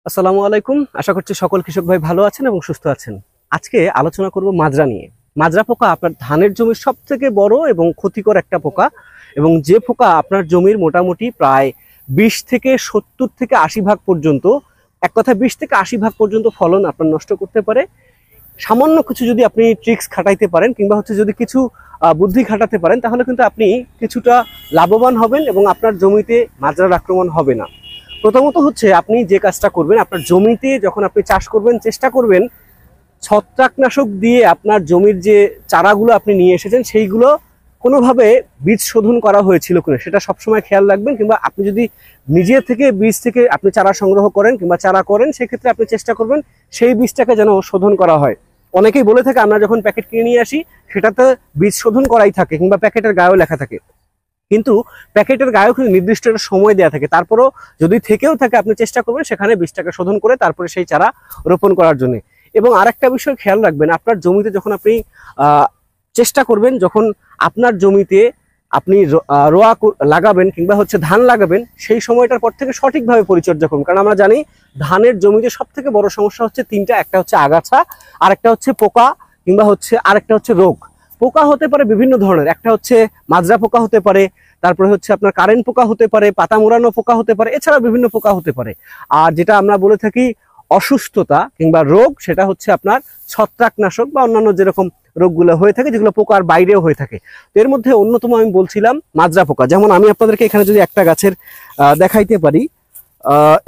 আসসালামু আলাইকুম। আশা করছি সকল কৃষক ভাই ভালো আছেন এবং সুস্থ আছেন। আজকে আলোচনা করব মাজরা নিয়ে। মাজরা পোকা আপনার ধানের জমির সবথেকে বড় এবং ক্ষতিকর একটা পোকা, এবং যে পোকা আপনার জমির মোটামুটি প্রায় 20 থেকে 70 থেকে 80 ভাগ পর্যন্ত, এক কথায় 20 থেকে 80 ভাগ পর্যন্ত ফলন আপনার নষ্ট করতে পারে। সামান্য কিছু যদি আপনি ট্রিক্স খাটাইতে পারেন কিংবা যদি কিছু বুদ্ধি খাটাতে পারেন, তাহলে কিন্তু আপনি কিছুটা লাভবান হবেন এবং আপনার জমিতে মাজরার আক্রমণ হবে না। প্রথমত হচ্ছে আপনি যে কাজটা করবেন, আপনার জমিতে যখন আপনি চাষ করবেন চেষ্টা করবেন ছত্রাকনাশক দিয়ে আপনার জমির যে চারাগুলো আপনি নিয়ে এসেছেন সেইগুলো কোনোভাবে বীজ শোধন করা হয়েছিল কিনা সেটা সবসময় খেয়াল রাখবেন। কিংবা আপনি যদি নিজে থেকে বীজ থেকে আপনি চারা সংগ্রহ করেন কিংবা চারা করেন, সেক্ষেত্রে আপনি চেষ্টা করবেন সেই বীজটাকে যেন শোধন করা হয়। অনেকেই বলে থাকে আমরা যখন প্যাকেট কিনে নিয়ে আসি সেটাতে বীজ শোধন করাই থাকে কিংবা প্যাকেটের গায়েও লেখা থাকে, কিন্তু প্যাকেটের গায়েও কিন্তু নির্দিষ্ট একটা সময় দেওয়া থাকে। তারপরও যদি থেকেও থাকে আপনি চেষ্টা করবেন সেখানে বীজটাকে শোধন করে তারপরে সেই চারা রোপণ করার জন্য। এবং আরেকটা বিষয় খেয়াল রাখবেন, আপনার জমিতে যখন আপনি চেষ্টা করবেন যখন আপনার জমিতে আপনি রোয়া লাগাবেন কিংবা ধান লাগাবেন, সেই সময়টার পর থেকে সঠিকভাবে পরিচর্যা করুন। কারণ আমরা জানি ধানের জমিতে সব থেকে বড় সমস্যা হচ্ছে তিনটা। একটা হচ্ছে আগাছা, আরেকটা হচ্ছে পোকা, কিংবা আরেকটা হচ্ছে রোগ। পোকা হতে পারে বিভিন্ন ধরনের, একটা হচ্ছে মাজরা পোকা হতে পারে, তারপরে আপনার কারেন্ট পোকা হতে পারে, পাতা মোড়ানো পোকা হতে পারে, এছাড়া বিভিন্ন পোকা হতে পারে। আর যেটা আমরা বলে থাকি অসুস্থতা কিংবা রোগ, সেটা হচ্ছে আপনার ছত্রাকনাশক বা অন্যান্য যেরকম রোগগুলো হয়ে থাকে যেগুলো পোকার বাইরেও হয়ে থাকে। তো এর মধ্যে অন্যতম আমি বলছিলাম মাজরা পোকা। যেমন আমি আপনাদেরকে এখানে যদি একটা গাছের দেখাইতে পারি,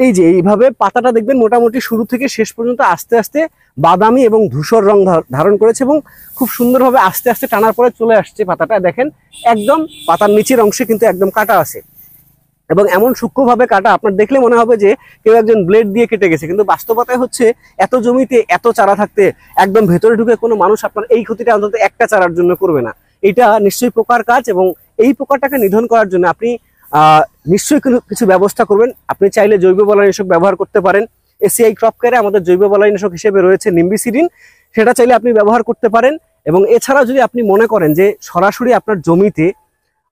এই যে এইভাবে পাতাটা দেখবেন মোটামুটি শুরু থেকে শেষ পর্যন্ত আস্তে আস্তে বাদামি এবং ধূসর রং ধারণ করেছে এবং খুব সুন্দরভাবে আস্তে আস্তে টানার পরে চলে আসছে পাতাটা। দেখেন একদম পাতার নিচের অংশে কিন্তু একদম কাটা আছে, এবং এমন সূক্ষ্মভাবে কাটা আপনার দেখলে মনে হবে যে কেউ একজন ব্লেড দিয়ে কেটে গেছে, কিন্তু বাস্তবতায় এত জমিতে এত চারা থাকতে একদম ভেতরে ঢুকে কোনো মানুষ আপনার এই ক্ষতিটা অন্তত একটা চারার জন্য করবে না। এটা নিশ্চয়ই পোকার কাজ, এবং এই পোকাটাকে নিধন করার জন্য আপনি নিশ্চয়ই কিছু ব্যবস্থা করবেন। আপনি চাইলে জৈব বলয়নাশক ব্যবহার করতে পারেন। এসিআই ক্রপ কেয়ারে আমাদের জৈব বলয়নাশক হিসেবে রয়েছে নিম্বিসিডিন, সেটা চাইলে আপনি ব্যবহার করতে পারেন। এবং এছাড়া যদি আপনি মনে করেন যে সরাসরি আপনার জমিতে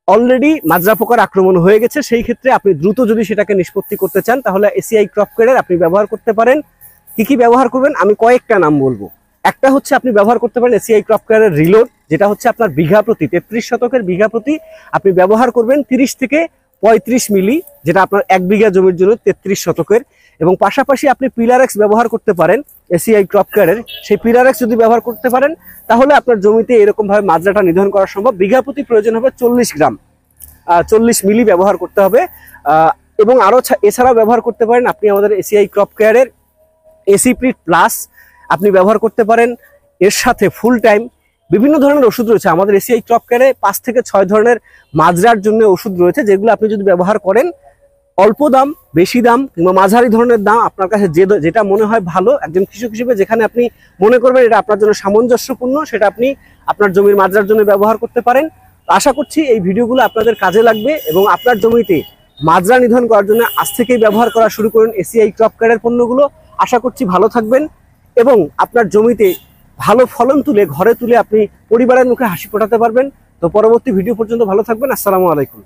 অলরেডি মাজরা পোকার আক্রমণ হয়ে গেছে, সেই ক্ষেত্রে আপনি দ্রুত যদি সেটাকে নিষ্পত্তি করতে চান তাহলে এসিআই ক্রপ কেয়ার আপনি ব্যবহার করতে পারেন। কি ব্যবহার করবেন আমি কয়েকটা নাম বলবো। একটা আপনি ব্যবহার করতে পারেন এসিআই ক্রপ কেয়ারের রিলোড, যেটা আপনার বিঘা প্রতি 33 শতকের বিঘা প্রতি আপনি ব্যবহার করবেন 30 থেকে 35 মিলি, যেটা আপনার 1 বিঘা জমির জন্য 33 শতকের। এবং পাশাপাশি আপনি পিলারেক্স ব্যবহার করতে পারেন এসিআই ক্রপ কেয়ারের। সেই পিলারেক্স যদি ব্যবহার করতে পারেন তাহলে আপনার জমিতে এরকম ভাবে মাজরাটা নিধন করা সম্ভব। বিঘা প্রতি প্রয়োজন হবে 40 গ্রাম, 40 মিলি ব্যবহার করতে হবে। এবং আরো এছাড়াও ব্যবহার করতে পারেন আপনি আমাদের এসিআই ক্রপ কেয়ারের এসিপ্রিট প্লাস আপনি ব্যবহার করতে পারেন। এর সাথে ফুল টাইম বিভিন্ন ধরনের ওষুধ রয়েছে আমাদের এসিআই ক্রপ কেয়ারে, 5 থেকে 6 ধরনের মাজরার জন্য ওষুধ রয়েছে, যেগুলো আপনি যদি ব্যবহার করেন অল্প দাম, বেশি দাম কিংবা মাঝারি ধরনের দাম, আপনার কাছে যেটা মনে হয় ভালো একজন কৃষক হিসেবে, যেখানে আপনি মনে করবেন এটা আপনার জন্য সামঞ্জস্যপূর্ণ, সেটা আপনি আপনার জমির মাজরার জন্য ব্যবহার করতে পারেন। আশা করছি এই ভিডিওগুলো আপনাদের কাজে লাগবে এবং আপনার জমিতে মাজরা নিধন করার জন্য আজ থেকেই ব্যবহার করা শুরু করুন এসিআই ক্রপ কেয়ারের পণ্যগুলো। আশা করছি ভালো থাকবেন এবং আপনার জমিতে ভালো ফলন তুলে ঘরে তুলে আপনি পরিবারের মুখে হাসি ফোটাতে পারবেন। তো পরবর্তী ভিডিও পর্যন্ত ভালো থাকবেন। আসসালামু আলাইকুম।